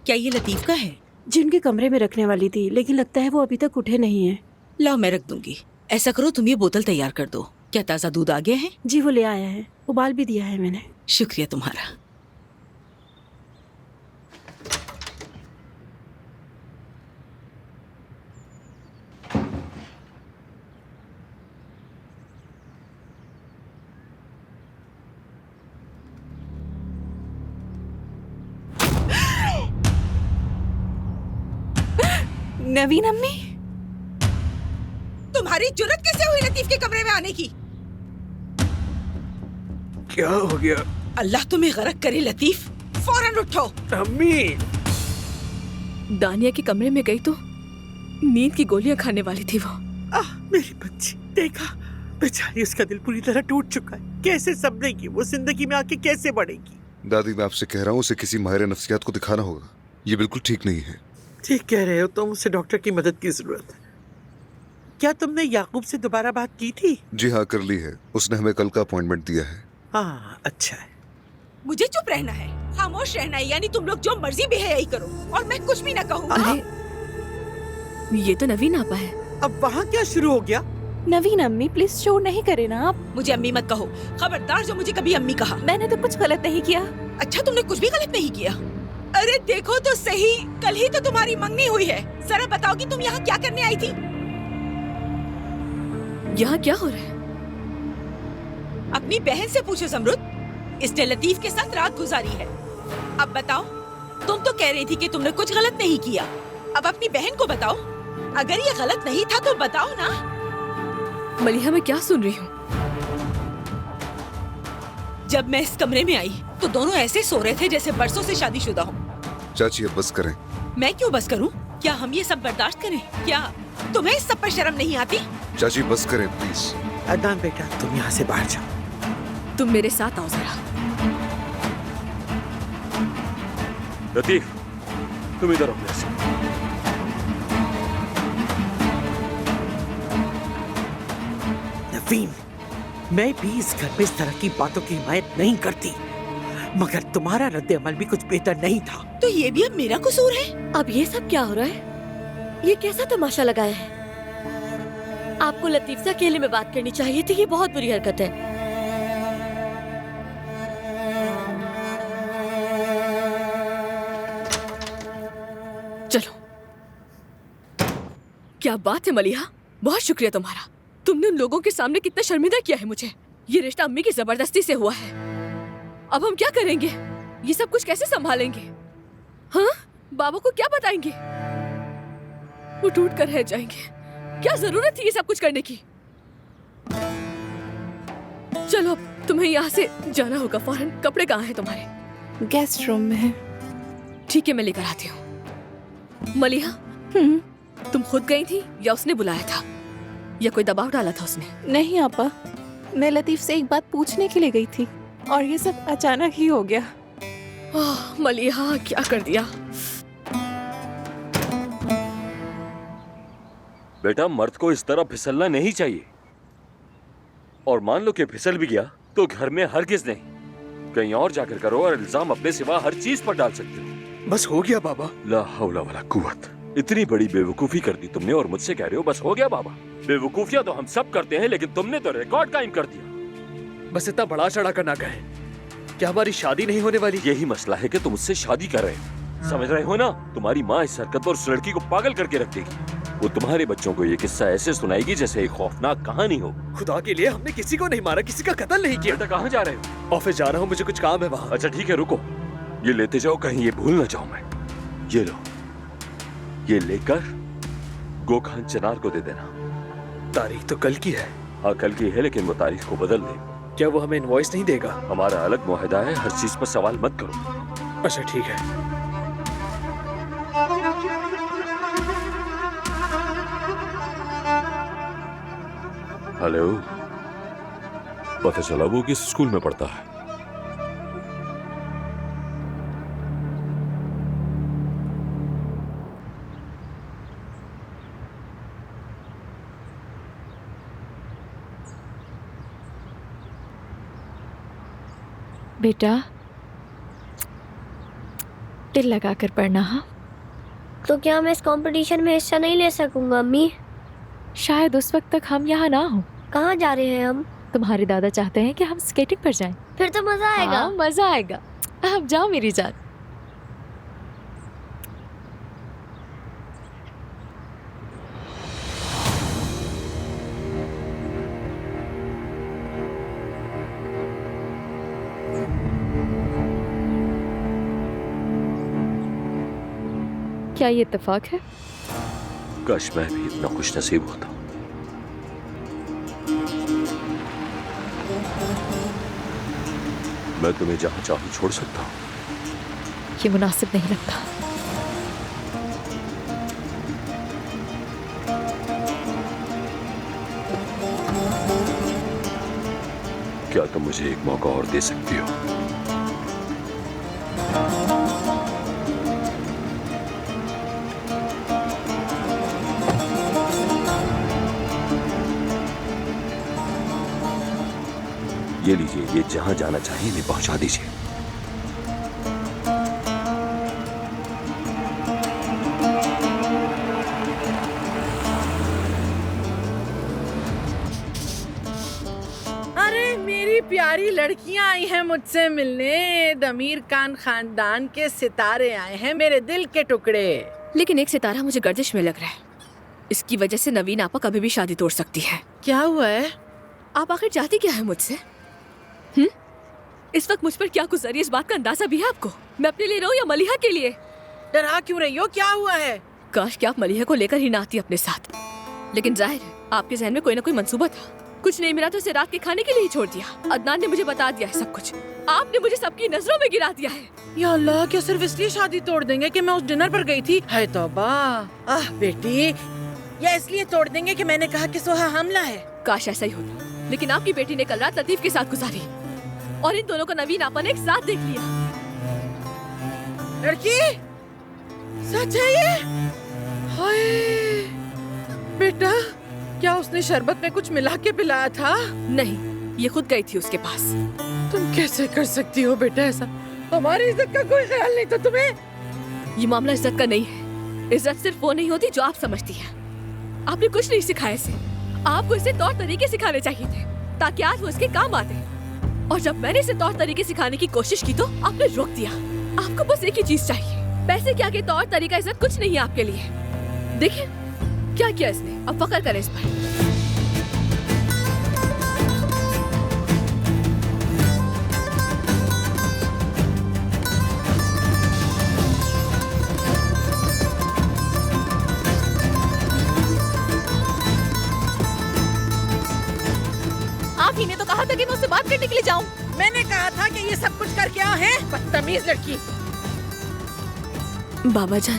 क्या ये लतीफ का है? जिनके कमरे में रखने वाली थी, लेकिन लगता है वो अभी तक उठे नहीं है। लाओ मैं रख दूंगी। ऐसा करो तुम ये बोतल तैयार कर दो। क्या ताज़ा दूध आ गया है? जी वो ले आया है, उबाल भी दिया है मैंने। शुक्रिया तुम्हारा। नवीन अम्मी, तुम्हारी जुर्रत कैसे हुई लतीफ के कमरे में आने की? क्या हो गया? अल्लाह तुम्हें गरक करे लतीफ, फौरन उठो। अम्मी, दानिया के कमरे में गई तो नींद की गोलियां खाने वाली थी वो। मेरी बच्ची, देखा बेचारी, उसका दिल पूरी तरह टूट चुका है। कैसे संभलेगी वो, जिंदगी में आके कैसे बढ़ेगी? दादी, मैं आपसे कह रहा हूँ उसे किसी माहिर नफ्सियात को दिखाना होगा। ये बिल्कुल ठीक नहीं है। ठीक कह रहे हो तुम, उसे डॉक्टर की मदद की जरूरत है। क्या तुमने याकूब से दोबारा बात की थी? जी हाँ, कर ली है। उसने हमें कल का अपॉइंटमेंट दिया है। हाँ, अच्छा है। मुझे चुप रहना है, खामोश रहना है, यानी तुम लोग जो मर्जी बेहयाई करो और मैं कुछ भी ना कहूँ। अरे ये तो नवीन आपा है। अब वहाँ क्या शुरू हो गया? नवीन अम्मी प्लीज शोर नहीं करे ना आप। मुझे अम्मी मत कहो, खबरदार जो मुझे कभी अम्मी कहा। मैंने तो कुछ गलत नहीं किया। अच्छा, तुमने कुछ भी गलत नहीं किया? अरे देखो तो सही, कल ही तो तुम्हारी मंगनी हुई है। जरा बताओ कि तुम यहाँ क्या करने आई थी? यहाँ क्या हो रहा है? अपनी बहन से पूछो ज़मरुद, इसने लतीफ के साथ रात गुजारी है। अब बताओ, तुम तो कह रही थी कि तुमने कुछ गलत नहीं किया। अब अपनी बहन को बताओ, अगर ये गलत नहीं था तो बताओ ना। मलिहा, मैं क्या सुन रही हूँ? जब मैं इस कमरे में आई तो दोनों ऐसे सो रहे थे जैसे बरसों से शादीशुदा हो। चाची, अब बस करें। मैं क्यों बस करूं? क्या हम ये सब बर्दाश्त करें? क्या तुम्हें इस सब पर शर्म नहीं आती? चाची, बस करें प्लीज। अदनान बेटा, तुम यहाँ से बाहर जाओ। तुम मेरे साथ आओ जरा। लतीफ, तुम इधर आओ मेरे साथ। नवीन, मैं भी इस घर में इस तरह की बातों की हिमायत नहीं करती, मगर तुम्हारा रद्द अमल भी कुछ बेहतर नहीं था। तो ये भी अब मेरा कसूर है? अब ये सब क्या हो रहा है? ये कैसा तमाशा लगाया है? आपको लतीफ से अकेले में बात करनी चाहिए थी। ये बहुत बुरी हरकत है। चलो। क्या बात है मलिहा, बहुत शुक्रिया तुम्हारा। तुमने उन लोगों के सामने कितना शर्मिंदा किया है मुझे। ये रिश्ता अम्मी की जबरदस्ती से हुआ है। अब हम क्या करेंगे? ये सब कुछ कैसे संभालेंगे? हाँ, बाबा को क्या बताएंगे? वो टूट कर रह जाएंगे। क्या जरूरत थी ये सब कुछ करने की? चलो, अब तुम्हें यहाँ से जाना होगा फौरन। कपड़े कहाँ हैं तुम्हारे? गेस्ट रूम में है। ठीक है, मैं लेकर आती हूँ। मलिहा, तुम खुद गई थी या उसने बुलाया था, या कोई दबाव डाला था उसने? नहीं आपा, मैं लतीफ से एक बात पूछने के लिए गई थी और ये सब अचानक ही हो गया। मलिहा, क्या कर दिया? बेटा, मर्द को इस तरह फिसलना नहीं चाहिए। और मान लो कि फिसल भी गया तो घर में हरगिज नहीं, कहीं और जाकर करो और इल्जाम अपने सिवा हर चीज पर डाल सकते हो। बस हो गया बाबा। ला हौला वला कुव्वत। इतनी बड़ी बेवकूफी कर दी तुमने और मुझसे कह रहे हो बस हो गया बाबा? बेवकूफियां तो हम सब करते हैं, लेकिन तुमने तो रिकॉर्ड कायम कर दिया। बस इतना बड़ा चढ़ा कर ना कहें। क्या हमारी शादी नहीं होने वाली? यही मसला है कि तुम उससे शादी कर रहे हो। समझ रहे हो ना? तुम्हारी माँ इस हरकत पर उस लड़की को पागल करके रख देगी। वो तुम्हारे बच्चों को ये किस्सा ऐसे सुनाएगी जैसे एक खौफनाक कहानी हो। खुदा के लिए, हमने किसी को नहीं मारा, किसी का कत्ल नहीं किया। बेटा, कहाँ जा रहे हो? ऑफिस जा रहा हूँ, मुझे कुछ काम है वहाँ। अच्छा ठीक है, रुको। ये लेते जाओ, कहीं ये भूल ना जाऊं मैं। ये लो, ये लेकर गोखान चिनार को दे देना। तारीख तो कल की है। हाँ कल की है, लेकिन वो तारीख को बदल दे। क्या वो हमें इनवॉइस नहीं देगा? हमारा अलग मुआहदा है, हर चीज पर सवाल मत करो। अच्छा ठीक है। हेलो, पता चला वो किस स्कूल में पढ़ता है? बेटा, दिल लगा कर पढ़ना। हाँ, तो क्या मैं इस कंपटीशन में हिस्सा नहीं ले सकूंगा अम्मी? शायद उस वक्त तक हम यहाँ ना हो। कहाँ जा रहे हैं हम? तुम्हारे दादा चाहते हैं कि हम स्केटिंग पर जाएं। फिर तो मजा आएगा। हाँ, मजा आएगा। अब जाओ मेरी जान। क्या ये इत्तेफाक है? काश मैं भी इतना खुश नसीब होता। मैं तुम्हें जहां चाहूं छोड़ सकता हूं। ये मुनासिब नहीं लगता। क्या तुम मुझे एक मौका और दे सकती हो? ये लीजिए, ये जहां जाना चाहिए इन्हें पहुंचा दीजिए। अरे मेरी प्यारी लड़कियां आई हैं मुझसे मिलने। दमीर खान खानदान के सितारे आए हैं, मेरे दिल के टुकड़े। लेकिन एक सितारा मुझे गर्दिश में लग रहा है। इसकी वजह से नवीन आपा कभी भी शादी तोड़ सकती है। क्या हुआ है? आप आखिर चाहती क्या है मुझसे? इस वक्त मुझ पर क्या गुजरी, इस बात का अंदाजा भी है आपको? मैं अपने लिए रहूं या मलिहा के लिए? डरा क्यों रही हो? क्या हुआ है? काश कि आप मलिहा को लेकर ही ना आती अपने साथ। लेकिन जाहिर है आपके जहन में कोई ना कोई मंसूबा था। कुछ नहीं मिला तो इसे रात के खाने के लिए ही छोड़ दिया। अदनान ने मुझे बता दिया है सब कुछ। आपने मुझे सबकी नजरों में गिरा दिया है। या अल्लाह, क्या सिर्फ इसलिए शादी तोड़ देंगे कि मैं उस डिनर पर गई थी? है तौबा। आह बेटी, या इसलिए तोड़ देंगे कि मैंने कहा कि सोहा हमला है? काश ऐसा ही होता। लेकिन आपकी बेटी ने कल रात लतीफ के साथ गुजारी और इन दोनों को नवीन आपा ने एक साथ देख लिया। लड़की, सच है ये? हाय बेटा, क्या उसने शरबत में कुछ मिला के पिलाया था? नहीं, ये खुद गई थी उसके पास। तुम कैसे कर सकती हो बेटा ऐसा? हमारी इज्जत का कोई ख्याल नहीं था तुम्हें? ये मामला इज्जत का नहीं है। इज्जत सिर्फ वो नहीं होती जो आप समझती हैं। आपने कुछ नहीं सिखाया इसे। आपको इसे तौर तरीके सिखाने चाहिए थे ताकि आज वो इसके काम आते। और जब मैंने इसे तौर तरीके सिखाने की कोशिश की तो आपने रोक दिया। आपको बस एक ही चीज चाहिए, पैसे के आगे तौर तरीका इज्जत कुछ नहीं है आपके लिए। देखिए क्या किया इसने, अब फख्र करें इस पर। आप ही ने तो कहा था कि मैं उससे बात करने के लिए जाऊं। मैंने कहा था कि ये सब कुछ कर क्या है? बदतमीज लड़की। बाबा जान,